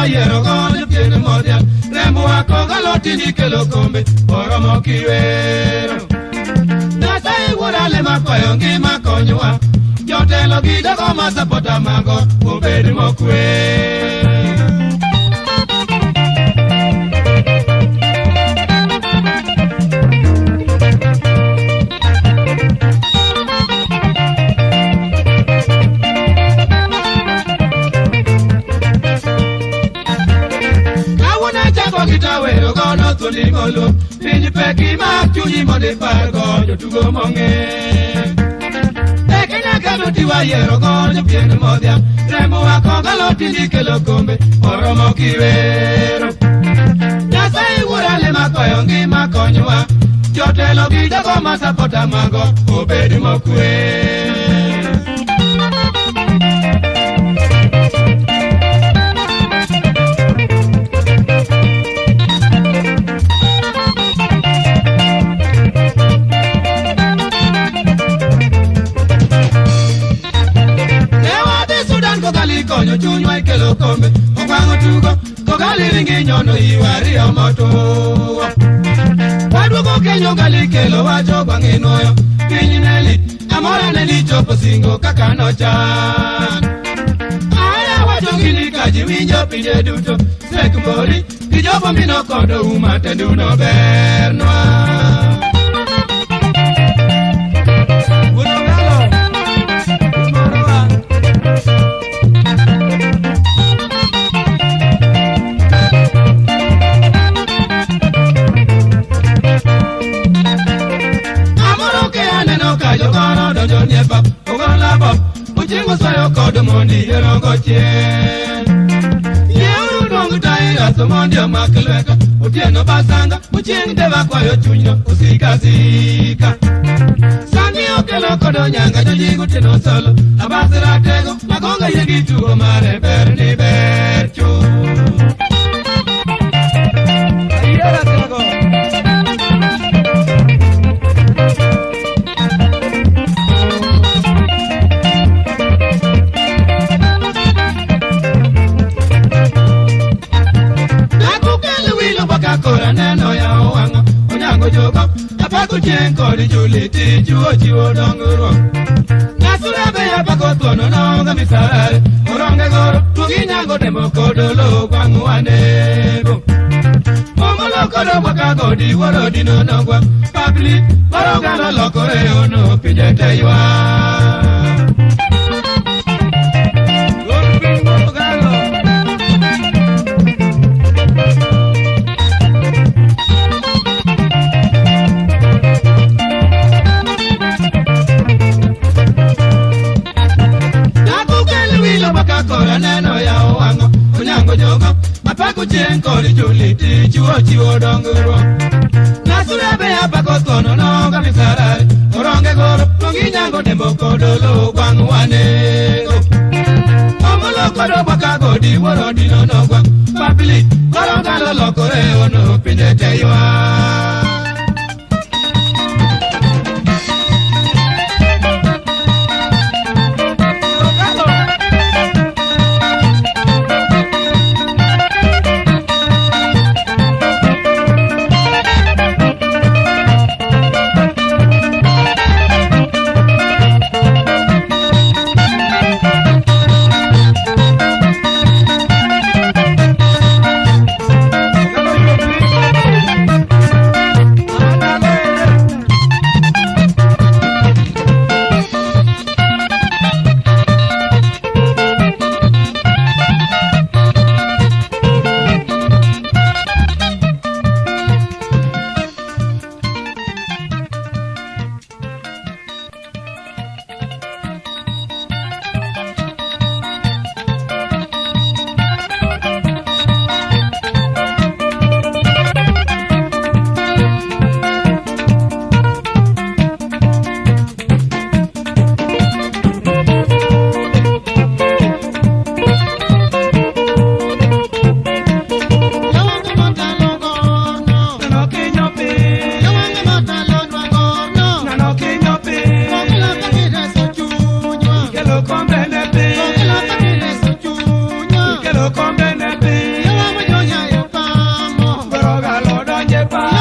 yero gonyo pieno modia remo akoga lotini kelo kombe oromo kiwero Nasai wurale makoyo ngima konywa Jotelo gidogo masapota mago obed mokwe Kitawero gono tulingolo Pinyi peki chunyi mode pargo Jotugo monge Ekenya kano tiwa yero gono pieno modia Remo wakonga lotini kelo kombe Oromo kiwero Nasai wurale makoyo ngima konywa Jotelo gidogo masapota mago obed mokwe Konyo chunywa ikelo kombe Okwango tugo Kogali ringi nyono iwari omoto Wadwoko kenyo gali kelo wacho banginoyo Pinyi neli Amora neli chopo singo kakano chan Aya wacho gini kaji winjo pinje duto Sekmbori Kijopo mino kodo umatenduno bernwa Nyeba, Ogola Bob, Uchingo Sayo Kodomondi, Yerongoche. Yeru Dong Taira, Somondia Makaleka, Utieno Basanga, Uching Deva Kwayo Junior, Usika Zika. Sangi Okelo Kodonyanga, Jigo Tino Solo, Abasara Tego, Magonga Yegitu, Omare Berni Berchu. Ayera Tego. Kora neno ya wanga Onyango jogo Apako jenko di juliti Juo chiwo donguro Nasurabe ya pako tono Nonga misarare Oronge goro Tugi nyango demo kodolo Kwangu wanego Mongolo kodo wakago di woro di nonogwa Papili Waronga no lokore ono Pijete ywa Gompingo galo Kora neno ya wango Onyango jogo Apako jenko di juliti Chiwo chiwo donguro Nasurabe ya pako tono Nonga misarari Oronge goro Nongi nyango dembo kodolo Kwangu wanego Omolo kodo wakago di woro di nonogwa Papili Koronga lolo kore ono Pinjete ywa donje pa